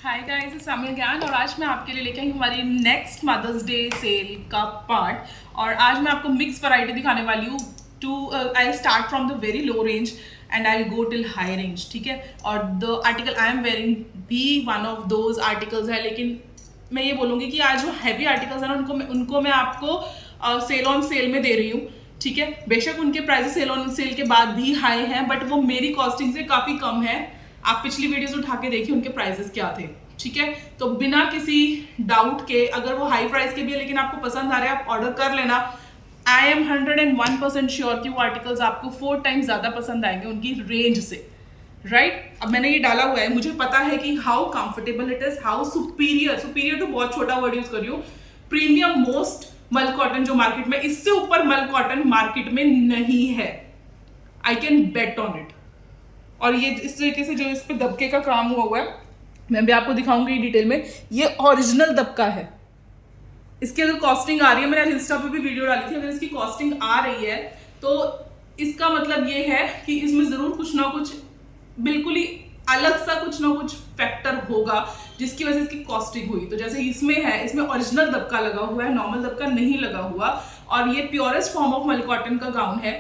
Hi guys, it's Samia ज्ञान और आज मैं आपके लिए लेके आई हूँ हमारी नेक्स्ट मदर्स डे सेल का पार्ट। और आज मैं आपको मिक्स वैरायटी दिखाने वाली हूँ। I start from the very low range and I go till high range, ठीक है। और the article I am wearing भी वन ऑफ दोज आर्टिकल्स है, लेकिन मैं ये बोलूँगी कि आज जो हैवी आर्टिकल्स हैं ना उनको मैं आपको सेल ऑन सेल में दे रही हूँ, ठीक है। बेशक उनके प्राइस सेल ऑन सेल के बाद भी हाई हैं, बट वो मेरी कॉस्टिंग से काफ़ी कम है। आप पिछली वीडियोस उठा के देखिए उनके प्राइसेस क्या थे, ठीक है। तो बिना किसी डाउट के, अगर वो हाई प्राइस के भी है लेकिन आपको पसंद आ रहा है, आप ऑर्डर कर लेना। आई एम 101% श्योर कि वो आर्टिकल्स आपको 4 टाइम्स ज़्यादा पसंद आएंगे उनकी रेंज से, राइट। अब मैंने ये डाला हुआ है, मुझे पता है कि how comfortable it is, how superior तो बहुत छोटा वर्ड यूज कर रही हूँ। प्रीमियम मोस्ट मल कॉटन जो मार्केट में, इससे ऊपर मल कॉटन मार्केट में नहीं है। I can bet on it. और ये इस तरीके से जो इस पे दबके का काम हुआ है, मैं भी आपको दिखाऊंगी डिटेल में। ये ओरिजिनल दबका है। इसकी अगर कॉस्टिंग आ रही है, मैंने आज इंस्टा पे भी वीडियो डाली थी, अगर इसकी कॉस्टिंग आ रही है तो इसका मतलब ये है कि इसमें जरूर कुछ ना कुछ बिल्कुल ही अलग सा कुछ ना कुछ फैक्टर होगा जिसकी वजह से इसकी कॉस्टिंग हुई। तो जैसे इसमें है, इसमें ओरिजिनल दबका लगा हुआ है, नॉर्मल दबका नहीं लगा हुआ। और ये प्योरेस्ट फॉर्म ऑफ मल कॉटन का गाउन है,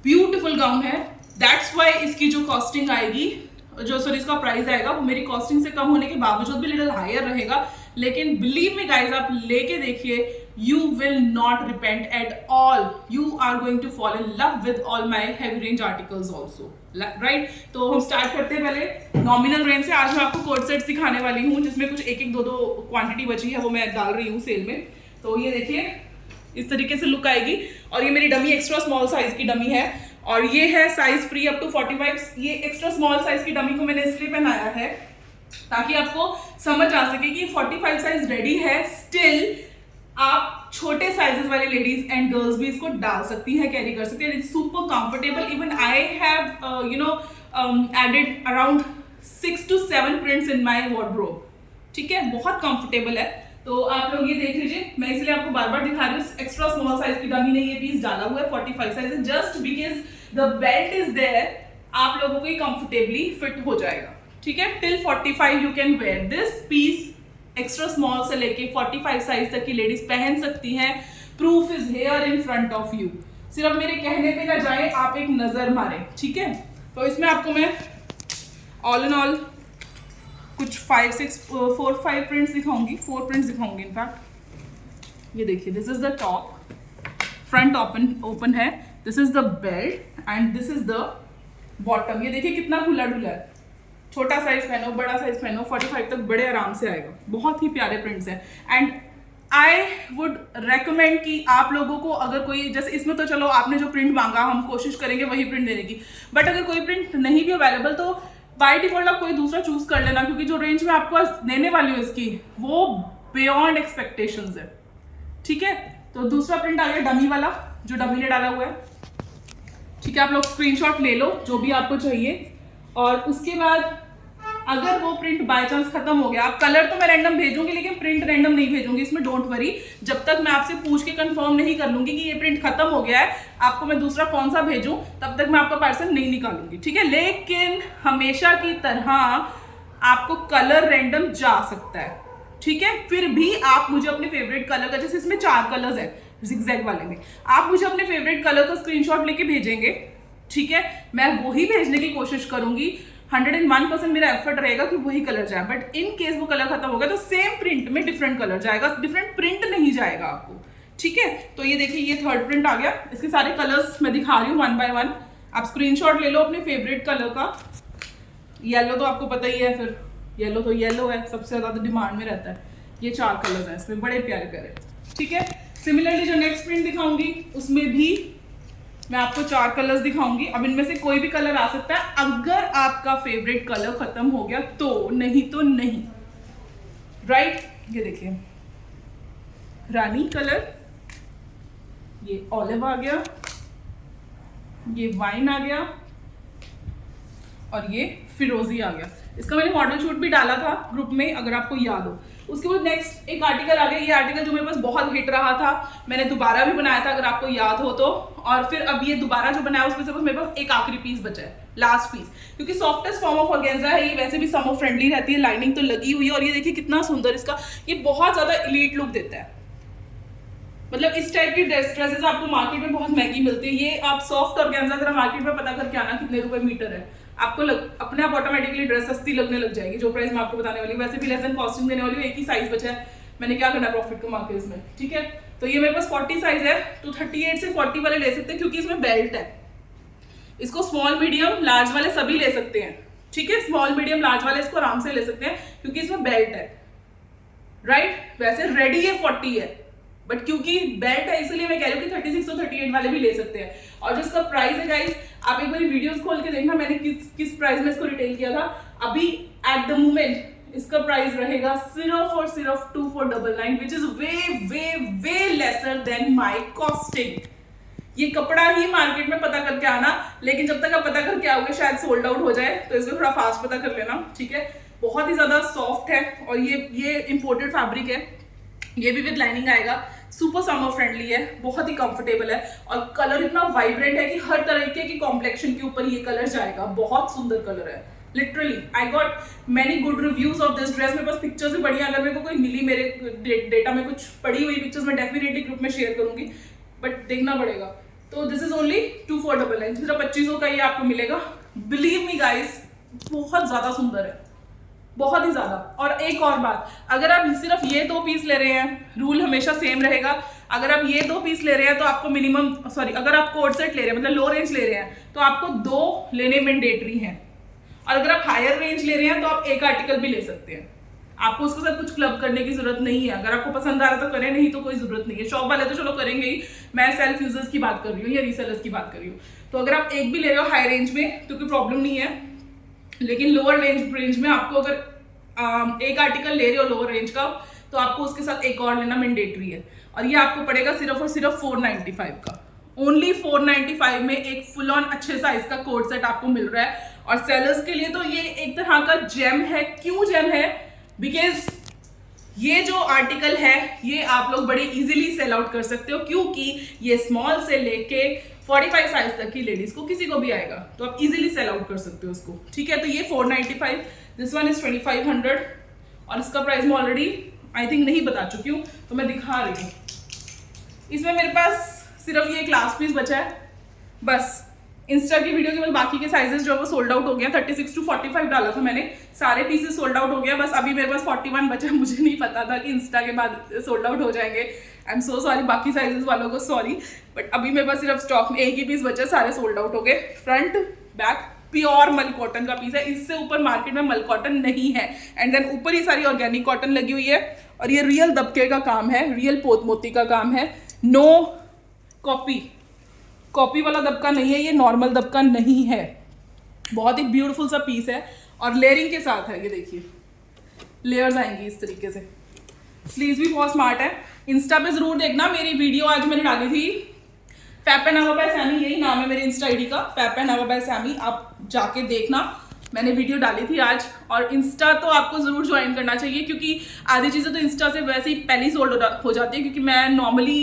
ब्यूटीफुल गाउन है। दैट्स वाई इसकी जो कॉस्टिंग आएगी, इसका प्राइस आएगा, वो मेरी कॉस्टिंग से कम होने के बावजूद भी लिटिल हायर रहेगा। लेकिन बिलीव मी गाइज, आप लेके देखिए, you will not repent at all. You are going to fall in love with all my heavy range articles also, right. तो हम स्टार्ट करते हैं पहले नॉमिनल रेंज से। आज मैं आपको कोट सेट्स दिखाने वाली हूँ जिसमें कुछ एक दो क्वांटिटी बची है, वो मैं डाल रही हूँ सेल में। तो ये देखिए, इस तरीके से लुक आएगी। और ये मेरी डमी एक्स्ट्रा स्मॉल साइज की डमी है, और ये है साइज फ्री अप टू 45। ये एक्स्ट्रा स्मॉल साइज की डमी को मैंने इसलिए पहनाया है ताकि आपको समझ आ सके कि 45 साइज रेडी है। स्टिल आप छोटे साइजेस वाली लेडीज एंड गर्ल्स भी इसको डाल सकती हैं, कैरी कर सकती हैं। It's super comfortable. Even I have added around 6 to 7 prints in my wardrobe, ठीक है। बहुत कंफर्टेबल है। तो आप लोग ये देख लीजिए, मैं इसलिए आपको बार बार दिखा रही हूँ। एक्स्ट्रा स्मॉल साइज की डमी ने ये पीस डाला हुआ है 45 size, just because the belt is there. आप लोगों को ये कंफर्टेबली फिट हो जाएगा, ठीक है। Till 45 you can wear this piece. Extra small से लेके 45 साइज तक की लेडीज पहन सकती हैं। Proof is here in front of you. सिर्फ मेरे कहने पे ना जाए, आप एक नजर मारे, ठीक है। तो इसमें आपको मैं ऑल इन ऑल कुछ 4-5 प्रिंट्स दिखाऊंगी, 4 प्रिंट्स दिखाऊंगी इनफैक्ट। ये देखिए, this is the top, front open है, this is the belt and this is the bottom. ये देखिए कितना खुला डुला है। छोटा साइज पहनो, बड़ा साइज पहनो, 45 तक बड़े आराम से आएगा। बहुत ही प्यारे प्रिंट्स हैं। एंड आई वुड रेकमेंड कि आप लोगों को, अगर कोई, जैसे इसमें तो चलो आपने जो प्रिंट मांगा, हम कोशिश करेंगे वही प्रिंट देने की, बट अगर कोई प्रिंट नहीं भी अवेलेबल तो बाय डिफॉल्ट आप कोई दूसरा चूज कर लेना, क्योंकि जो रेंज में आपको देने वाली हूँ इसकी, वो बियॉन्ड एक्सपेक्टेशंस है, ठीक है। तो दूसरा प्रिंट आ गया डमी वाला, जो डमी ने डाला हुआ है, ठीक है। आप लोग स्क्रीनशॉट ले लो जो भी आपको चाहिए। और उसके बाद अगर वो प्रिंट बाय चांस खत्म हो गया, आप कलर तो मैं रैंडम भेजूंगी लेकिन प्रिंट रैंडम नहीं भेजूंगी, इसमें डोंट वरी। जब तक मैं आपसे पूछ के कंफर्म नहीं कर लूंगी कि ये प्रिंट खत्म हो गया है, आपको मैं दूसरा कौन सा भेजूं, तब तक मैं आपका पार्सल नहीं निकालूंगी, ठीक है। लेकिन हमेशा की तरह आपको कलर रैंडम जा सकता है, ठीक है। फिर भी आप मुझे अपने फेवरेट कलर का, जैसे इसमें 4 कलर्स है जिगजैग वाले में, आप मुझे अपने फेवरेट कलर का स्क्रीनशॉट लेके भेजेंगे, ठीक है। मैं वही भेजने की कोशिश करूंगी। 101% मेरा एफर्ट रहेगा कि वही कलर जाए। बट इन केस वो कलर खत्म हो गया तो सेम प्रिंट में डिफरेंट कलर जाएगा, डिफरेंट प्रिंट नहीं जाएगा आपको, ठीक है। तो ये देखिए, ये 3rd प्रिंट आ गया। इसके सारे कलर्स मैं दिखा रही हूँ 1 by 1। आप स्क्रीनशॉट ले लो अपने फेवरेट कलर का। येलो तो आपको पता ही है, फिर येलो तो येलो है, सबसे ज्यादा डिमांड में रहता है। ये 4 कलर्स हैं इसमें, बड़े प्यारे प्यारे, ठीक है। सिमिलरली जो नेक्स्ट प्रिंट दिखाऊंगी उसमें भी मैं आपको 4 कलर्स दिखाऊंगी। अब इनमें से कोई भी कलर आ सकता है, अगर आपका फेवरेट कलर खत्म हो गया तो, नहीं तो नहीं, राइट। ये देखिए, रानी कलर, ये ऑलिव आ गया, ये वाइन आ गया, और ये फिरोजी आ गया। इसका मैंने मॉडल शूट भी डाला था ग्रुप में, अगर आपको याद हो। उसके बाद नेक्स्ट एक आर्टिकल आ गया, ये आर्टिकल जो मेरे पास बहुत हिट रहा था, मैंने दोबारा भी बनाया था अगर आपको याद हो तो, और फिर अब ये दोबारा जो बनाया उसमें से बस मेरे पास एक आखिरी पीस बचा है, लास्ट पीस, क्योंकि सॉफ्टेस्ट फॉर्म ऑफ ऑर्गेन्जा है ये, वैसे भी समर फ्रेंडली रहती है, लाइनिंग तो लगी हुई है, और ये देखिए कितना सुंदर इसका, ये बहुत ज्यादा इलीट लुक देता है। मतलब इस टाइप की ड्रेसेस आपको मार्केट में बहुत महंगी मिलती है, ये आप सॉफ्ट ऑर्गेन्जा जरा मार्केट में पता करके आना कितने रुपए मीटर है, आपको अपने आप ऑटोमेटिकली ड्रेस सस्ती लगने लग जाएगी। जो प्राइस मैं आपको बताने वाली हूँ, वैसे भी लेस देन कॉस्टिंग देने वाली हूँ, एक ही साइज बचा है, मैंने क्या करना प्रॉफिट कमा के इसमें, ठीक है। तो ये मेरे पास 40 साइज है, तो 38 से 40 वाले ले सकते हैं, क्योंकि इसमें बेल्ट है। इसको स्मॉल मीडियम लार्ज वाले सभी ले सकते हैं, ठीक है, स्मॉल मीडियम लार्ज वाले इसको आराम से ले सकते हैं, क्योंकि इसमें बेल्ट है, राइट। वैसे रेडी है 40 है, बट क्योंकि बेल्ट है इसलिए मैं कह रही हूँ कि 36 और 38 वाले भी ले सकते हैं। और जो इसका प्राइस है गाइस, आप एक बार वीडियोस खोल के देखना मैंने किस प्राइस में इसको रिटेल किया था। अभी एट द मोमेंट इसका प्राइस रहेगा सिर्फ और सिर्फ 2499, which is way way way lesser than my costing. ये कपड़ा ही मार्केट में पता करके आना, लेकिन जब तक आप पता करके आओगे शायद सोल्ड आउट हो जाए, तो इसको थोड़ा फास्ट पता कर लेना, ठीक है। बहुत ही ज्यादा सॉफ्ट है, और ये इंपोर्टेड फैब्रिक है, ये भी विद लाइनिंग आएगा, सुपर समर फ्रेंडली है, बहुत ही कंफर्टेबल है, और कलर इतना वाइब्रेंट है कि हर तरीके की कॉम्प्लेक्शन के ऊपर ये कलर जाएगा, बहुत सुंदर कलर है। Literally I got many good reviews of this dress. मेरे पास पिक्चर्स भी बढ़िया, अगर मेरे को कोई मिली, मेरे डेटा में कुछ पड़ी हुई पिक्चर्स मैं डेफिनेटली ग्रुप में शेयर करूंगी, बट देखना पड़ेगा। तो दिस इज ओनली 2499, सिर्फ 2500 का ये आपको मिलेगा। बिलीव मी गाइस, बहुत ज्यादा सुंदर है, बहुत ही ज्यादा। और एक और बात, अगर आप सिर्फ ये 2 पीस ले रहे हैं, रूल हमेशा सेम रहेगा, अगर आप ये 2 पीस ले रहे हैं तो आपको मिनिमम, सॉरी, अगर आप कोड सेट ले रहे हैं, मतलब लो रेंज ले रहे हैं, तो आपको 2 लेने मैंडेटरी हैं, और अगर आप हायर रेंज ले रहे हैं तो आप एक आर्टिकल भी ले सकते हैं, आपको उसके साथ कुछ क्लब करने की जरूरत नहीं है। अगर आपको पसंद आ रहा तो करें, नहीं तो कोई जरूरत नहीं है। शॉप वाले तो चलो करेंगे ही, मैं सेल्फ यूजर्स की बात कर रही हूँ या रीसेलर्स की बात कर रही हूँ। तो अगर आप एक भी ले रहे हो हाई रेंज में तो कोई प्रॉब्लम नहीं है, लेकिन लोअर रेंज में आपको अगर एक आर्टिकल ले रहे हो लोअर रेंज का, तो आपको उसके साथ एक और लेना मैंडेटरी है, और ये आपको पड़ेगा सिर्फ और सिर्फ 495 का। ओनली 495 में एक फुल ऑन अच्छे साइज का कोट सेट आपको मिल रहा है, और सेलर्स के लिए तो ये एक तरह का जेम है। क्यों जेम है? बिकॉज ये जो आर्टिकल है ये आप लोग बड़े इजीली सेल आउट कर सकते हो, क्योंकि ये स्मॉल से लेके 45 साइज तक की लेडीज को किसी को भी आएगा, तो आप इजीली सेल आउट कर सकते हो उसको, ठीक है। तो ये 495, दिस वन इज 2500, और इसका प्राइस मैं ऑलरेडी आई थिंक नहीं बता चुकी हूँ, तो मैं दिखा रही हूँ। इसमें मेरे पास सिर्फ ये क्लास पीस बचा है बस। इंस्टा की वीडियो के बाद बाकी के साइजेस जो वो सोल्ड आउट हो गया, 36 to 45 डाला था मैंने, सारे पीसेस सोल्ड आउट हो गया, बस अभी मेरे पास 41 बचा। मुझे नहीं पता था कि इंस्टा के बाद सोल्ड आउट हो जाएंगे, आई एम सो सॉरी बाकी साइजेस वालों को, सॉरी, बट अभी मेरे पास सिर्फ स्टॉक में एक ही पीस बचा, सारे सोल्ड आउट हो गए। फ्रंट बैक प्योर मल कॉटन का पीस है, इससे ऊपर मार्केट में मल कॉटन नहीं है, एंड देन ऊपर ही सारी ऑर्गेनिक कॉटन लगी हुई है, और ये रियल दबके का काम है, रियल पोत मोती का काम है, नो कॉपी वाला दबका नहीं है, ये नॉर्मल दबका नहीं है। बहुत ही ब्यूटीफुल सा पीस है, और लेयरिंग के साथ है, ये देखिए लेयर्स आएंगी इस तरीके से। स्लीव्स भी बहुत स्मार्ट है। इंस्टा पे जरूर देखना, मेरी वीडियो आज मैंने डाली थी, फैप एंड हवा बाय सैमी, यही नाम है मेरे इंस्टा आईडी का, फैप एंड हवा बाय सैमी, आप जाके देखना, मैंने वीडियो डाली थी आज। और इंस्टा तो आपको जरूर ज्वाइन करना चाहिए, क्योंकि आधी चीज़ें तो इंस्टा से वैसे ही पहले ही सोल्ड हो जाती है, क्योंकि मैं नॉर्मली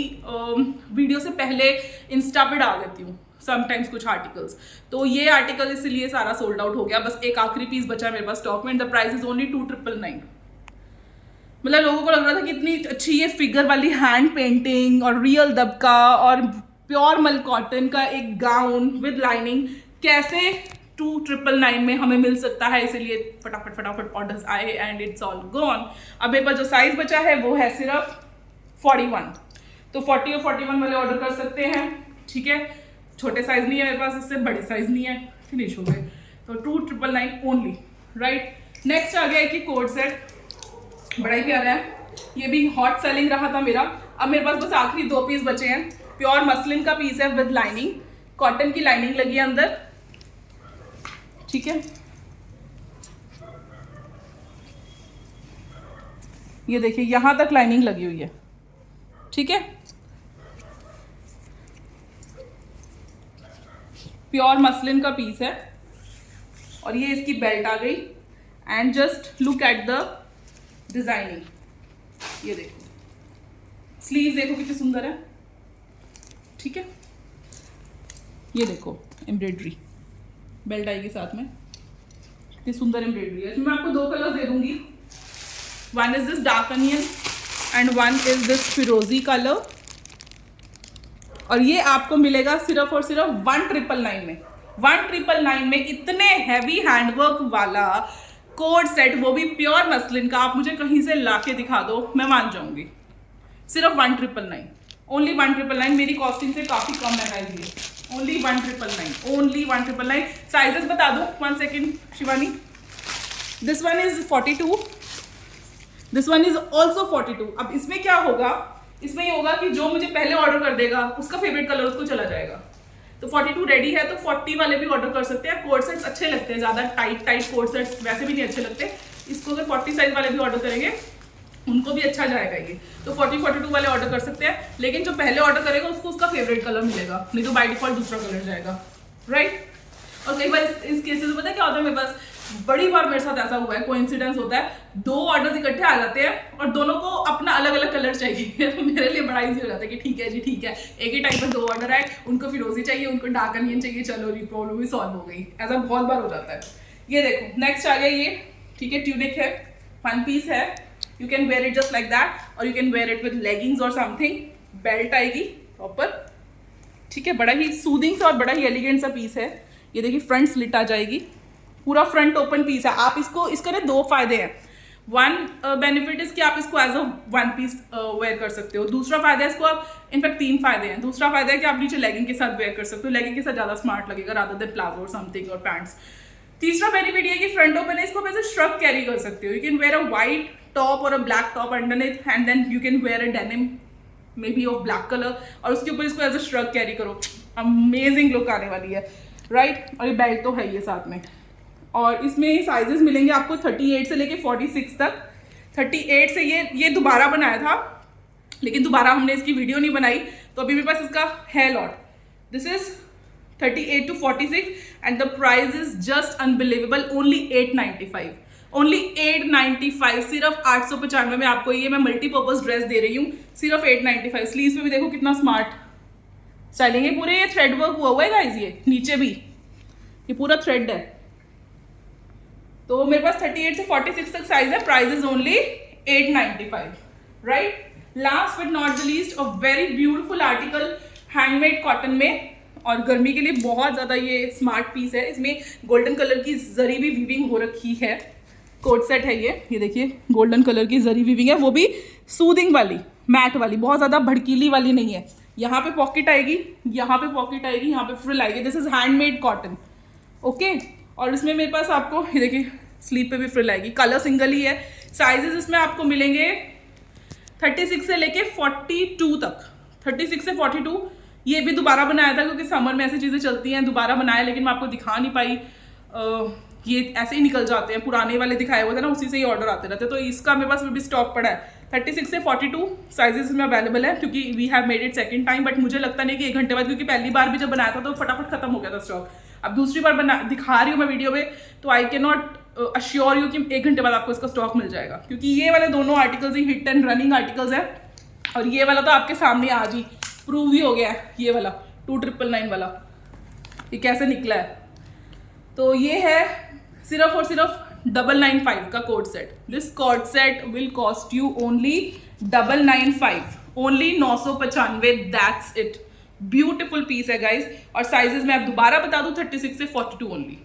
वीडियो से पहले इंस्टा पे डाल देती हूँ समटाइम्स कुछ आर्टिकल्स, तो ये आर्टिकल इसलिए सारा सोल्ड आउट हो गया। बस एक आखिरी पीस बचा है मेरे पास स्टॉक में, द प्राइस इज ओनली 2999। मतलब लोगों को लग रहा था कि इतनी अच्छी ये फिगर वाली हैंड पेंटिंग और रियल दबका और प्योर मल कॉटन का एक गाउन विद लाइनिंग कैसे 2999 में हमें मिल सकता है, इसीलिए फटाफट ऑर्डर्स आए एंड इट्स ऑल गॉन। अब मेरे पास जो साइज बचा है वो है सिर्फ 41, तो 40 और 41 वाले ऑर्डर कर सकते हैं, ठीक है। छोटे साइज नहीं है मेरे पास, इससे बड़े साइज नहीं है, फिनिश हो गए, तो 2999 ओनली, राइट। नेक्स्ट आ गया कि कोड सेट, बड़ा ही प्यारा है, ये भी हॉट सेलिंग रहा था मेरा। अब मेरे पास बस आखिरी 2 पीस बचे हैं। प्योर मसलिन का पीस है विद लाइनिंग, कॉटन की लाइनिंग लगी है अंदर, ठीक है। ये देखिए यहां तक लाइनिंग लगी हुई है, ठीक है। प्योर मसलिन का पीस है, और ये इसकी बेल्ट आ गई, and just look at the designing. ये देखो, स्लीव देखो कितनी सुंदर है. ठीक है, ये देखो एम्ब्रॉयडरी, बेल्ट आएगी साथ में, कितनी सुंदर एम्ब्रॉयडरी है. इसमें मैं आपको 2 कलर्स दे दूंगी. One is this dark onion and one is this फिरोजी कलर. और ये आपको मिलेगा सिर्फ और सिर्फ 1999 में. 1999 में इतने हैवी हैंडवर्क वाला कोड सेट, वो भी प्योर मसलिन का. आप मुझे कहीं से लाके दिखा दो, मैं मान जाऊंगी. सिर्फ 1999, ओनली 1999. मेरी कॉस्टिंग से काफी कम है गाइस ये. Only 1999, only 1999. साइजेस बता दो, 1 second Shivani. This one is 42, this one is also 42. अब इसमें क्या होगा, इसमें ये होगा कि जो मुझे पहले ऑर्डर कर देगा उसका फेवरेट कलर उसको चला जाएगा. तो 42 रेडी है, तो 40 वाले भी ऑर्डर कर सकते हैं. कोड सेट्स अच्छे लगते हैं, ज़्यादा टाइट कोड सेट्स वैसे भी नहीं अच्छे लगते. इसको अगर 40 साइज वाले भी ऑर्डर करेंगे उनको भी अच्छा जाएगा ये. तो 40-42 वाले ऑर्डर कर सकते हैं. लेकिन जो पहले ऑर्डर करेगा उसको उसका फेवरेट कलर मिलेगा, नहीं तो बाय डिफॉल्ट दूसरा कलर जाएगा. राइट. और कई बार इस केसेस में पता है क्या होता है, मेरे पास बड़ी बार मेरे साथ ऐसा हुआ है, कोइंसिडेंस होता है, 2 ऑर्डर्स इकट्ठे आ जाते हैं और दोनों को अपना अलग अलग कलर चाहिए. तो मेरे लिए बड़ा इजी हो जाता है कि ठीक है जी ठीक है, एक ही टाइम में 2 ऑर्डर आए, उनको फिरोजी चाहिए, उनको डार्क अनियन चाहिए, चलो ये प्रॉब्लम भी सॉल्व हो गई. ऐसा बहुत बार हो जाता है. ये देखो नेक्स्ट आ गया ये. ठीक है, ट्यूनिक है, 1 पीस है. You can wear it just like that और you can wear it with leggings और समथिंग. बेल्ट आएगी प्रॉपर. ठीक है, बड़ा ही सूदिंग सा और बड़ा ही एलिगेंट सा पीस है. ये देखिए फ्रंट स्लिट आ जाएगी, पूरा फ्रंट ओपन पीस है. आप इसको, इसका ना 2 फायदे हैं. वन बेनिफिट इज कि आप इसको एज अ 1 पीस वेयर कर सकते हो. दूसरा फायदा है इसको आप, इनफैक्ट 3 फायदे हैं. दूसरा फायदा है कि आप नीचे लेगिंग के साथ वेयर कर सकते हो. लेगिंग के साथ ज़्यादा स्मार्ट लगेगा रादर देन प्लाजो और समथिंग और पैंट्स. तीसरा बेनिफिट ये है कि फ्रंट ओपन है, इसको वैसे श्रग कैरी कर सकते हो. You can wear a white top और a black top underneath and then you can wear a denim maybe of black colour और उसके ऊपर इसको एज अ श्रग कैरी करो. अमेजिंग लुक आने वाली है. राइट. और ये बेल्ट तो है ये साथ में. और इसमें साइजेस मिलेंगे आपको 38 से लेके 46 तक. 38 से ये दोबारा बनाया था, लेकिन दोबारा हमने इसकी वीडियो नहीं बनाई, तो अभी मेरे पास इसका है lot. This is 38 to 46 and the price is just unbelievable. Only 895, only 895. सिर्फ 895 में आपको ये मैं मल्टीपर्पज ड्रेस दे रही हूँ. सिर्फ 895. स्लीव्स पे भी देखो कितना स्मार्ट स्टाइलिंग है. पूरे ये थ्रेड वर्क हुआ है गाइस. ये नीचे भी ये पूरा थ्रेड है. तो मेरे पास 38 से 46 तक साइज है. Price is only 895. Right. Last but not the least, a very beautiful article handmade cotton में, और गर्मी के लिए बहुत ज्यादा ये स्मार्ट पीस है. इसमें गोल्डन कलर की जरी भी वीविंग हो रखी है. कोट सेट है ये देखिए गोल्डन कलर की जरी वीविंग है, वो भी सूदिंग वाली, मैट वाली, बहुत ज्यादा भड़कीली वाली नहीं है. यहाँ पे पॉकेट आएगी, यहाँ पे पॉकेट आएगी, यहाँ पे फ्रिल आएगी. This is handmade cotton. Okay. और इसमें मेरे पास आपको ये देखिए स्लीव पे भी फ्रिल आएगी. कलर सिंगल ही है. साइजेस इसमें आपको मिलेंगे 36 से लेके 42 तक. 36 से 42. ये भी दोबारा बनाया था क्योंकि समर में ऐसी चीज़ें चलती हैं, दोबारा बनाया, लेकिन मैं आपको दिखा नहीं पाई. ये ऐसे ही निकल जाते हैं, पुराने वाले दिखाए हुए थे ना, उसी से ही ऑर्डर आते रहते. तो इसका मेरे पास भी स्टॉक पड़ा है. 36 से 42 साइजेस में अवेलेबल है, क्योंकि we have made it second time. But मुझे लगता नहीं कि 1 घंटे बाद, क्योंकि पहली बार भी जब बनाया था तो फटाफट खत्म हो गया था स्टॉक. अब दूसरी बार दिखा रही हूँ मैं वीडियो में, तो I can not assure you कि 1 घंटे बाद आपको इसका स्टॉक मिल जाएगा, क्योंकि ये वाले दोनों articles he hit and running articles है. और ये वाला तो आपके सामने आज ही प्रूव ही हो गया है. ये वाला 2999 वाला ये कैसे निकला है. तो ये है सिर्फ और सिर्फ 995 का code set. This code set will cost you only 995, only 995. That's it. Beautiful piece है गाइज. और साइजेस में आप दोबारा बता दूं 36 से 42 ओनली.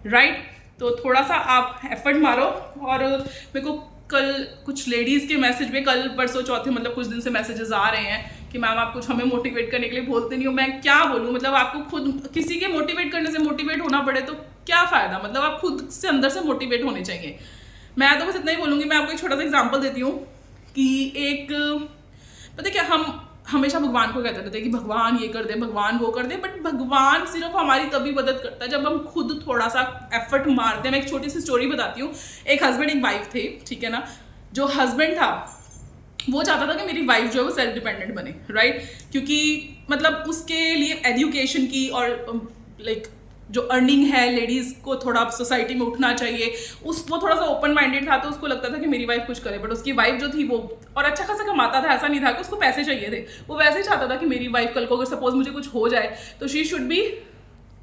राइट. तो थोड़ा सा आप एफर्ट मारो. और मेरे को कल कुछ लेडीज के मैसेज में, कल परसों चौथे मतलब कुछ दिन से मैसेजेस आ रहे हैं कि मैम आप कुछ हमें मोटिवेट करने के लिए बोलते नहीं हो. मैं क्या बोलूँ, मतलब आपको खुद किसी के मोटिवेट करने से मोटिवेट होना पड़े तो क्या फायदा. मतलब आप खुद से अंदर से मोटिवेट होने चाहिए. मैं तो बस इतना ही बोलूँगी. मैं आपको एक छोटा सा एग्जाम्पल देती हूँ कि एक, पता क्या, हम हमेशा भगवान को कहते रहते हैं कि भगवान ये कर दे, भगवान वो कर दे. बट भगवान सिर्फ हमारी तभी मदद करता है जब हम खुद थोड़ा सा एफर्ट मारते हैं. मैं एक छोटी सी स्टोरी बताती हूँ. एक हस्बैंड एक वाइफ थे, ठीक है ना. जो हस्बैंड था वो चाहता था कि मेरी वाइफ जो है वो सेल्फ डिपेंडेंट बने. राइट. क्योंकि मतलब उसके लिए एजुकेशन की और लाइक जो अर्निंग है, लेडीज को थोड़ा सोसाइटी में उठना चाहिए, वो थोड़ा सा ओपन माइंडेड था, तो उसको लगता था कि मेरी वाइफ कुछ करे। बट उसकी वाइफ जो थी वो और अच्छा खासा कमाता था, ऐसा नहीं था कि उसको पैसे चाहिए थे, वो वैसे ही चाहता था कि मेरी वाइफ कल को अगर सपोज मुझे कुछ हो जाए तो she should be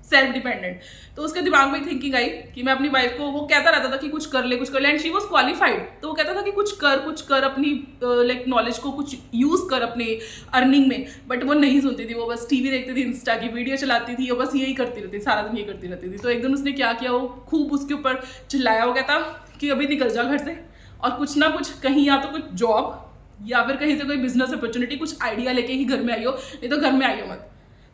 self dependent. तो उसके दिमाग में थिंकिंग आई कि मैं अपनी वाइफ को, वो कहता रहता था कि कुछ कर ले एंड शी वाज क्वालिफाइड, तो वो कहता था कि कुछ कर अपनी लाइक नॉलेज को कुछ यूज कर अपने अर्निंग में। बट वो नहीं सुनती थी, वो बस टीवी देखती थी, इंस्टा की वीडियो चलाती थी, वो बस यही करती रहती, सारा दिन यही करती रहती थी। तो एक दिन उसने क्या किया, वो खूब उसके ऊपर चिल्लाया, वो कहता कि अभी निकल जा घर से और कुछ ना कुछ कहीं, या तो कुछ जॉब या फिर कहीं से कोई बिजनेस अपॉर्चुनिटी, कुछ आइडिया लेके ही घर में आइयो, नहीं तो घर में आइयो मत।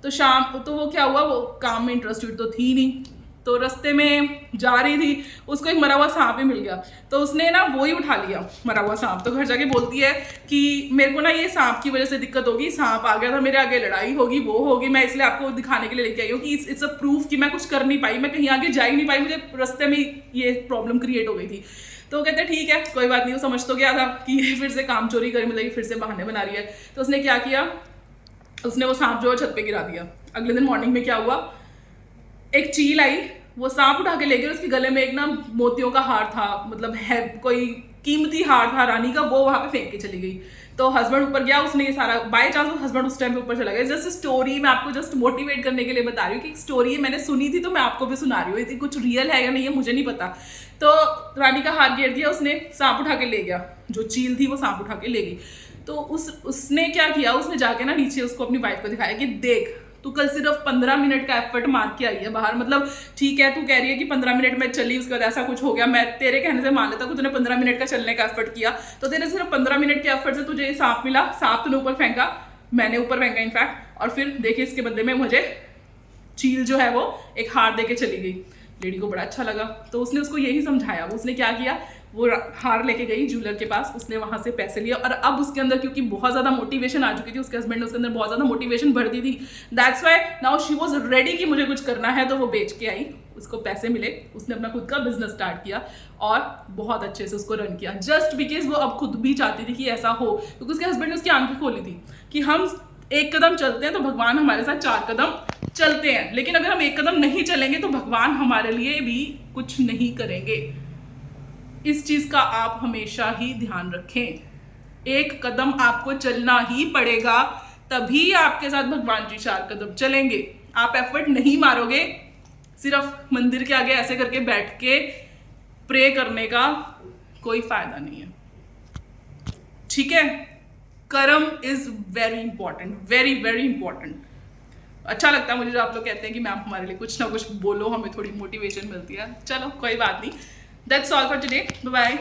तो शाम तो वो क्या हुआ, वो काम में इंटरेस्टेड तो थी नहीं, तो रास्ते में जा रही थी, उसको एक मरा हुआ सांप ही मिल गया, तो उसने ना वो ही उठा लिया मरा हुआ सांप। तो घर जाके बोलती है कि मेरे को ना ये सांप की वजह से दिक्कत होगी, सांप आ गया था मेरे आगे, लड़ाई होगी, वो होगी, मैं इसलिए आपको दिखाने के लिए लेके आई हूँ कि इट्स अ प्रूफ कि मैं कुछ कर नहीं पाई, मैं कहीं आगे जा ही नहीं पाई, मुझे रास्ते में ये प्रॉब्लम क्रिएट हो गई थी। तो वो कहते हैं ठीक है कोई बात नहीं, वो समझ तो गया था कि ये फिर से काम चोरी करी, मतलब फिर से बहाने बना रही है। तो उसने क्या किया, उसने वो सांप जो है छत पे गिरा दिया। अगले दिन मॉर्निंग में क्या हुआ, एक चील आई, वो सांप उठा के ले गई, उसके गले में एक ना मोतियों का हार था, मतलब है कोई कीमती हार था रानी का, वो वहां पे फेंक के चली गई। तो हस्बैंड ऊपर गया, उसने ये सारा, बाय चांस हस्बैंड उस टाइम पे ऊपर चला गया। जस्ट स्टोरी मैं आपको जस्ट मोटिवेट करने के लिए बता रही हूँ कि एक स्टोरी है, मैंने सुनी थी तो मैं आपको भी सुना रही हूँ, कुछ रियल है या नहीं है मुझे नहीं पता। तो रानी का हार गिर दिया, उसने सांप उठा के ले गया, जो चील थी वो सांप उठा के ले गई। तो उसने क्या किया, उसने जाके ना नीचे उसको अपनी वाइफ को दिखाया कि देख तू कल सिर्फ 15 मिनट का एफर्ट मार के आई है बाहर, मतलब ठीक है तू कह रही है कि 15 मिनट में चली, उसके बाद ऐसा कुछ हो गया, मैं तेरे कहने से मान लेता कि तूने 15 मिनट का चलने का एफर्ट किया, तो तेरे सिर्फ 15 मिनट के एफर्ट से तुझे ये सांप मिला, सांप तूने ऊपर फेंका, मैंने ऊपर फेंका इनफैक्ट, और फिर देखिए इसके बदले में मुझे चील जो है वो एक हार दे के चली गई। लेडी को बड़ा अच्छा लगा, तो उसने उसको यही समझाया। उसने क्या किया, वो हार लेके गई ज्वेलर के पास, उसने वहां से पैसे लिया, और अब उसके अंदर क्योंकि बहुत ज्यादा मोटिवेशन आ चुकी थी, उसके हस्बैंड ने उसके अंदर बहुत ज्यादा मोटिवेशन भर दी थी, that's why now she was ready कि मुझे कुछ करना है। तो वो बेच के आई, उसको पैसे मिले, उसने अपना खुद का बिजनेस स्टार्ट किया और बहुत अच्छे से उसको रन किया, जस्ट बिकॉज वो अब खुद भी चाहती थी कि ऐसा हो, क्योंकि उसके हस्बैंड ने उसकी आंखें खोली थी कि हम एक कदम चलते हैं तो भगवान हमारे साथ 4 कदम चलते हैं, लेकिन अगर हम एक कदम नहीं चलेंगे तो भगवान हमारे लिए भी कुछ नहीं करेंगे। इस चीज का आप हमेशा ही ध्यान रखें। एक कदम आपको चलना ही पड़ेगा, तभी आपके साथ भगवान जी 4 कदम चलेंगे। आप एफर्ट नहीं मारोगे, सिर्फ मंदिर के आगे ऐसे करके बैठ के प्रे करने का कोई फायदा नहीं है, ठीक है। कर्म is very important, very very important. अच्छा लगता है मुझे जब आप लोग कहते हैं कि मैम हमारे लिए कुछ ना कुछ बोलो, हमें थोड़ी मोटिवेशन मिलती है। चलो कोई बात नहीं, that's all for today, bye bye.